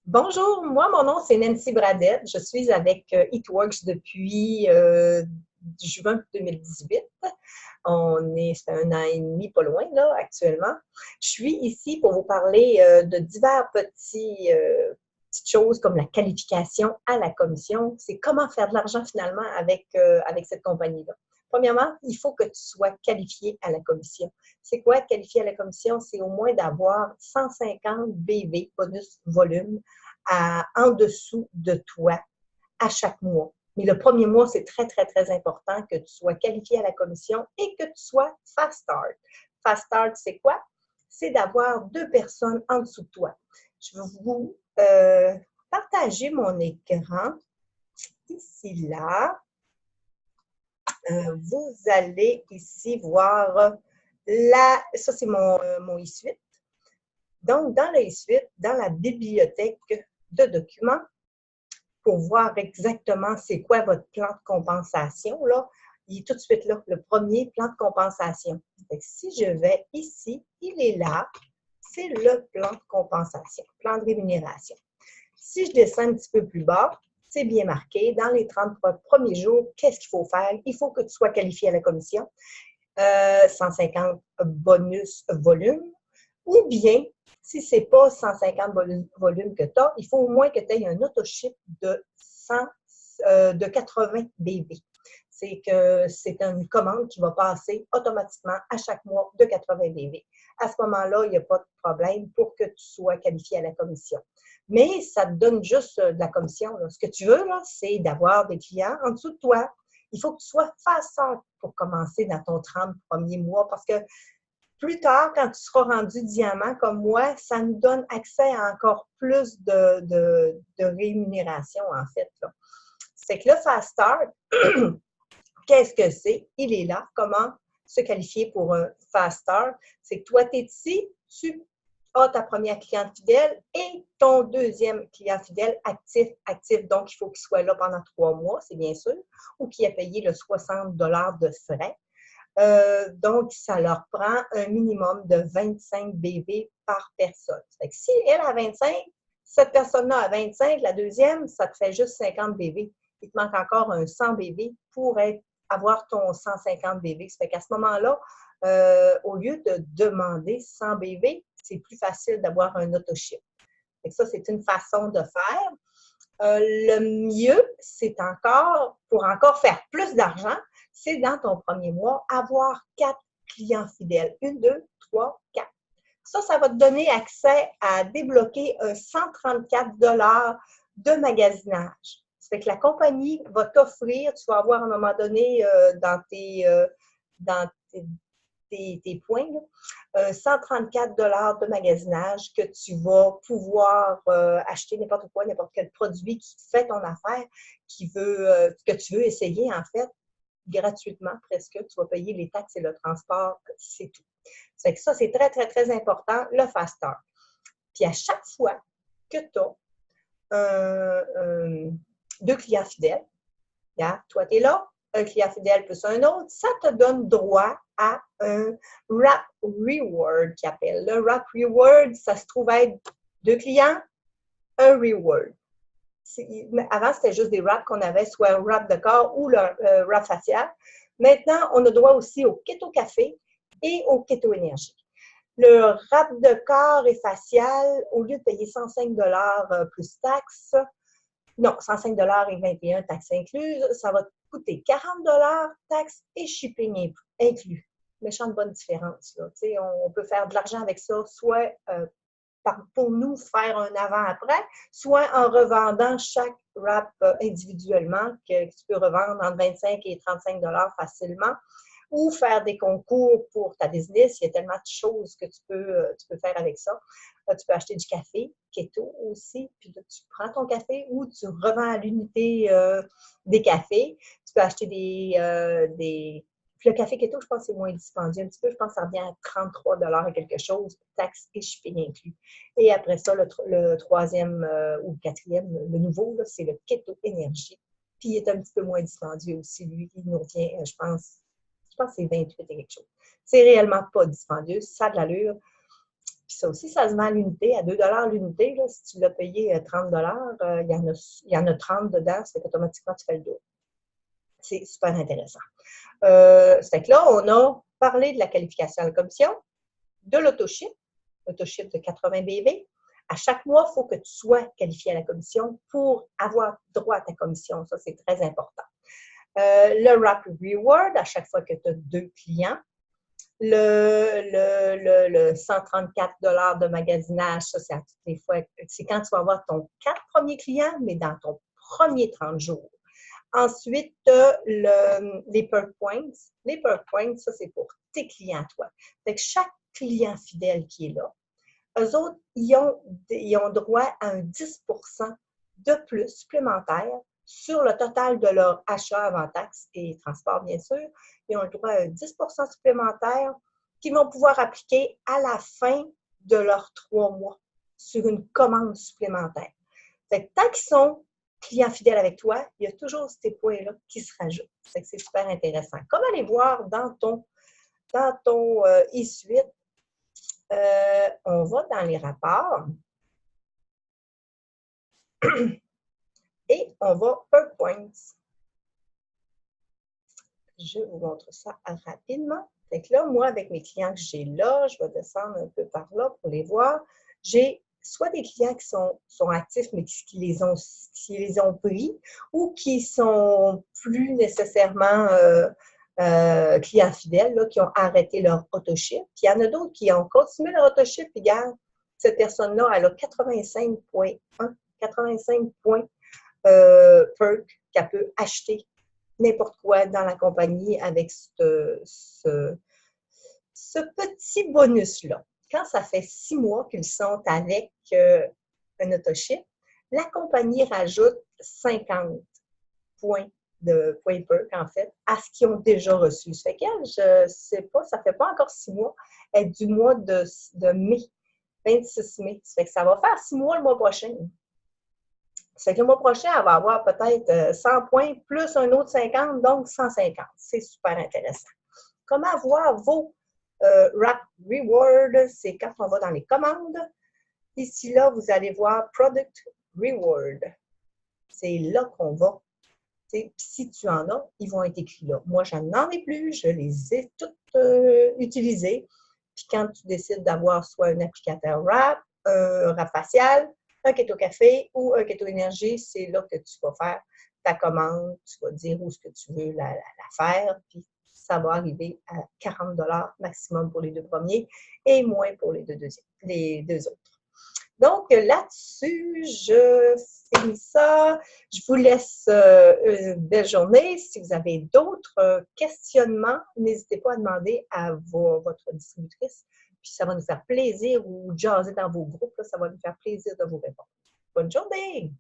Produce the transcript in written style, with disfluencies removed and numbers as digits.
Bonjour, moi, mon nom, c'est Nancy Bradette. Je suis avec Eatworks depuis juin 2018. C'est un an et demi, pas loin, là, actuellement. Je suis ici pour vous parler de divers petites choses comme la qualification à la commission. C'est comment faire de l'argent finalement avec cette compagnie-là. Premièrement, il faut que tu sois qualifié à la commission. C'est quoi être qualifié à la commission? C'est au moins d'avoir 150 BV, bonus volume, en dessous de toi à chaque mois. Mais le premier mois, c'est très, très, très important que tu sois qualifié à la commission et que tu sois Fast Start. Fast Start, c'est quoi? C'est d'avoir 2 personnes en dessous de toi. Je vais vous partager mon écran ici, là. Vous allez ici voir ça c'est mon e-suite. Donc, dans le e-suite, dans la bibliothèque de documents, pour voir exactement c'est quoi votre plan de compensation, là, il est tout de suite là, le premier plan de compensation. Donc, si je vais ici, il est là, c'est le plan de compensation, plan de rémunération. Si je descends un petit peu plus bas, c'est bien marqué. Dans les 30 premiers jours, qu'est-ce qu'il faut faire? Il faut que tu sois qualifié à la commission. 150 bonus volume. Ou bien, si ce n'est pas 150 volumes que tu as, il faut au moins que tu aies un auto-ship de 80 BV. C'est que c'est une commande qui va passer automatiquement à chaque mois de 80 BV. À ce moment-là, il n'y a pas de problème pour que tu sois qualifié à la commission. Mais ça te donne juste de la commission. Là. Ce que tu veux, c'est d'avoir des clients en dessous de toi. Il faut que tu sois fast pour commencer dans ton 30 premiers mois parce que plus tard, quand tu seras rendu diamant comme moi, ça nous donne accès à encore plus de rémunération, en fait. C'est que le Fast Start, qu'est-ce que c'est? Il est là. Comment se qualifier pour un Fast Start? C'est que toi, tu es ici, tu as ta première cliente fidèle et ton deuxième client fidèle actif. Donc, il faut qu'il soit là pendant 3 mois, c'est bien sûr, ou qu'il ait payé le 60 de frais. Donc, ça leur prend un minimum de 25 BV par personne. Fait que si elle a 25, cette personne-là a 25, la deuxième, ça te fait juste 50 BV. Il te manque encore un 100 BV pour avoir ton 150 BV. Ça fait qu'à ce moment-là, au lieu de demander 100 BV, c'est plus facile d'avoir un auto-ship. Ça, c'est une façon de faire. Le mieux, c'est pour encore faire plus d'argent, c'est dans ton premier mois, avoir 4 clients fidèles. 1, 2, 3, 4. Ça va te donner accès à débloquer un 134 de magasinage. Ça fait que la compagnie va t'offrir, tu vas avoir à un moment donné dans tes points, là, 134 de magasinage que tu vas pouvoir acheter n'importe quoi, n'importe quel produit qui fait ton affaire, que tu veux essayer, en fait, gratuitement presque. Tu vas payer les taxes et le transport, c'est tout. Ça, c'est très, très, très important, le Fast Start. Puis à chaque fois que tu as 2 clients fidèles, toi, tu es là, un client fidèle plus un autre, ça te donne droit à un Wrap Reward qui appelle. Le Wrap Reward, ça se trouve être 2 clients, un Reward. Avant, c'était juste des wraps qu'on avait, soit un wrap de corps ou le wrap facial. Maintenant, on a droit aussi au Keto Café et au Keto Énergie. Le wrap de corps et facial, au lieu de payer 105 plus taxes, non, 105 et 21 taxes incluses, ça va te coûter 40 taxes et shipping inclus. Méchante bonne différence. Là. On peut faire de l'argent avec ça, soit pour nous faire un avant-après, soit en revendant chaque wrap individuellement, que tu peux revendre entre 25 et 35 facilement, ou faire des concours pour ta business. Il y a tellement de choses que tu peux faire avec ça. Tu peux acheter du café, keto aussi, puis là, tu prends ton café ou tu revends à l'unité des cafés. Tu peux acheter puis le café keto, je pense que c'est moins dispendieux un petit peu. Je pense que ça revient à 33 et quelque chose, taxes et shipping inclus. Et après ça, le troisième ou le quatrième, le nouveau, c'est le Keto Énergie. Puis il est un petit peu moins dispendieux aussi. Lui, il nous revient, je pense que c'est 28 et quelque chose. C'est réellement pas dispendieux, ça a de l'allure. Puis Puis ça aussi, ça se vend à l'unité, à 2 l'unité. Si tu l'as payé 30 il y en a 30 dedans, ça fait qu'automatiquement, tu fais le double. C'est super intéressant. C'est que là, on a parlé de la qualification à la commission, de l'autoship de 80 BV. À chaque mois, il faut que tu sois qualifié à la commission pour avoir droit à ta commission. Ça, c'est très important. Le Wrap Reward, à chaque fois que tu as 2 clients. Le 134 de magasinage, ça, c'est à toutes les fois. C'est quand tu vas avoir ton 4 premiers clients, mais dans ton premier 30 jours. Ensuite, les Perk Points. Les Perk Points, ça, c'est pour tes clients, toi. Fait que chaque client fidèle qui est là, eux autres, ils ont droit à un 10% de plus supplémentaire sur le total de leur achat avant taxes et transport, bien sûr. Ils ont le droit à un 10% supplémentaire qu'ils vont pouvoir appliquer à la fin de leurs 3 mois sur une commande supplémentaire. Fait que tant qu'ils sont clients fidèles avec toi, il y a toujours ces points-là qui se rajoutent. Fait que c'est super intéressant. Comme aller voir dans ton e-suite, on va dans les rapports et on va Perk Points. Je vous montre ça rapidement. Fait que là, moi, avec mes clients que j'ai là, je vais descendre un peu par là pour les voir. J'ai soit des clients qui sont actifs, mais qui les ont pris, ou qui sont plus nécessairement clients fidèles, là, qui ont arrêté leur autoship. Puis il y en a d'autres qui ont continué leur autoship, puis regarde, cette personne-là, elle a 85 points perk qu'elle peut acheter n'importe quoi dans la compagnie avec ce petit bonus-là. Quand ça fait 6 mois qu'ils sont avec un autoship, la compagnie rajoute 50 points de points perk, en fait, à ce qu'ils ont déjà reçu. Ça fait qu'elle, je ne sais pas, ça ne fait pas encore 6 mois, elle est du mois de mai, 26 mai. Ça fait que ça va faire 6 mois le mois prochain. Ça fait que le mois prochain, elle va avoir peut-être 100 points plus un autre 50, donc 150. C'est super intéressant. Comment avoir vos Wrap Reward? C'est quand on va dans les commandes. Ici, là, vous allez voir Product Reward. C'est là qu'on va. Si tu en as, ils vont être écrits là. Moi, je n'en ai plus. Je les ai toutes utilisées. Puis quand tu décides d'avoir soit un applicateur Wrap, un Wrap facial, un Keto Café ou un Keto Énergie, c'est là que tu vas faire ta commande. Tu vas dire où est-ce que tu veux la faire. Puis ça va arriver à 40 maximum pour les 2 premiers et moins pour les deux autres. Donc, là-dessus, je finis ça. Je vous laisse une belle journée. Si vous avez d'autres questionnements, n'hésitez pas à demander à votre distributrice. Puis ça va nous faire plaisir ou jaser dans vos groupes. Là, ça va nous faire plaisir de vous répondre. Bonne journée!